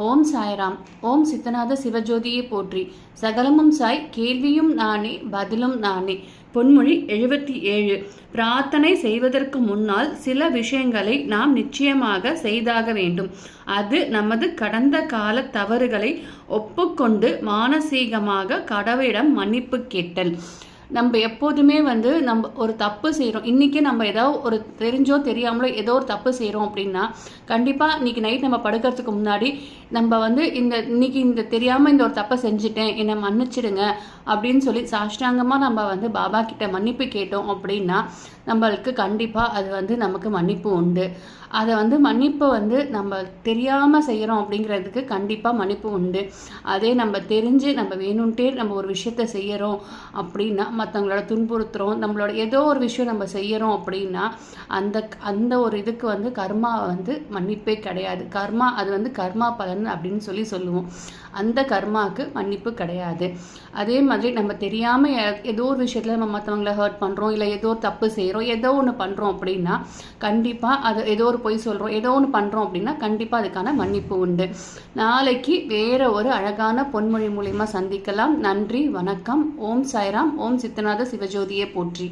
ஓம் சாய்ராம். ஓம் சித்தநாத சிவஜோதியை போற்றி. சகலமும் சாய், கேள்வியும் நானே, பதிலும் நானே. பொன்மொழி 77. பிரார்த்தனை செய்வதற்கு முன்னால் சில விஷயங்களை நாம் நிச்சயமாக செய்தாக வேண்டும். அது நமது கடந்த கால தவறுகளை ஒப்புக்கொண்டு மானசீகமாக கடவுளிடம் மன்னிப்பு கேட்டல். நம்ம எப்போதுமே நம்ம ஒரு தப்பு செய்கிறோம். இன்றைக்கி நம்ம ஏதோ ஒரு தெரிஞ்சோ தெரியாமலோ ஏதோ ஒரு தப்பு செய்கிறோம் அப்படின்னா, கண்டிப்பாக இன்றைக்கி நைட் நம்ம படுக்கிறதுக்கு முன்னாடி நம்ம இன்னைக்கு தெரியாமல் இந்த ஒரு தப்பை செஞ்சுட்டேன், என்னை மன்னிச்சிடுங்க அப்படின்னு சொல்லி சாஷ்டாங்கமாக நம்ம பாபா கிட்ட மன்னிப்பு கேட்டோம் அப்படின்னா நம்மளுக்கு கண்டிப்பாக அது நமக்கு மன்னிப்பு உண்டு. அதை மன்னிப்பை நம்ம தெரியாமல் செய்கிறோம் அப்படிங்கிறதுக்கு கண்டிப்பாக மன்னிப்பு உண்டு. அதே நம்ம தெரிஞ்சு நம்ம வேணும்ட்டே நம்ம ஒரு விஷயத்த செய்கிறோம் அப்படின்னா, மற்றவங்களோட துன்புறுத்துகிறோம், நம்மளோட ஏதோ ஒரு விஷயம் நம்ம செய்கிறோம் அப்படின்னா அந்த ஒரு இதுக்கு கர்மா மன்னிப்பே கிடையாது. கர்மா அது கர்மா பலன் அப்படின்னு சொல்லுவோம். அந்த கர்மாவுக்கு மன்னிப்பு கிடையாது. அதே மாதிரி நம்ம தெரியாமல் ஏதோ ஒரு விஷயத்தில் நம்ம மற்றவங்களை ஹர்ட் பண்ணுறோம், இல்லை ஏதோ ஒரு தப்பு செய்கிறோம், ஏதோ ஒன்று பண்ணுறோம் அப்படின்னா கண்டிப்பாக அது ஏதோ ஒரு பொய் சொல்கிறோம், ஏதோ ஒன்று பண்ணுறோம் அப்படின்னா கண்டிப்பாக அதுக்கான மன்னிப்பு உண்டு. நாளைக்கு வேறு ஒரு அழகான பொன்மொழி மூலிமா சந்திக்கலாம். நன்றி, வணக்கம். ஓம் சாய்ராம். ஓம் சித்தநாத சிவஜோதியை போற்றி.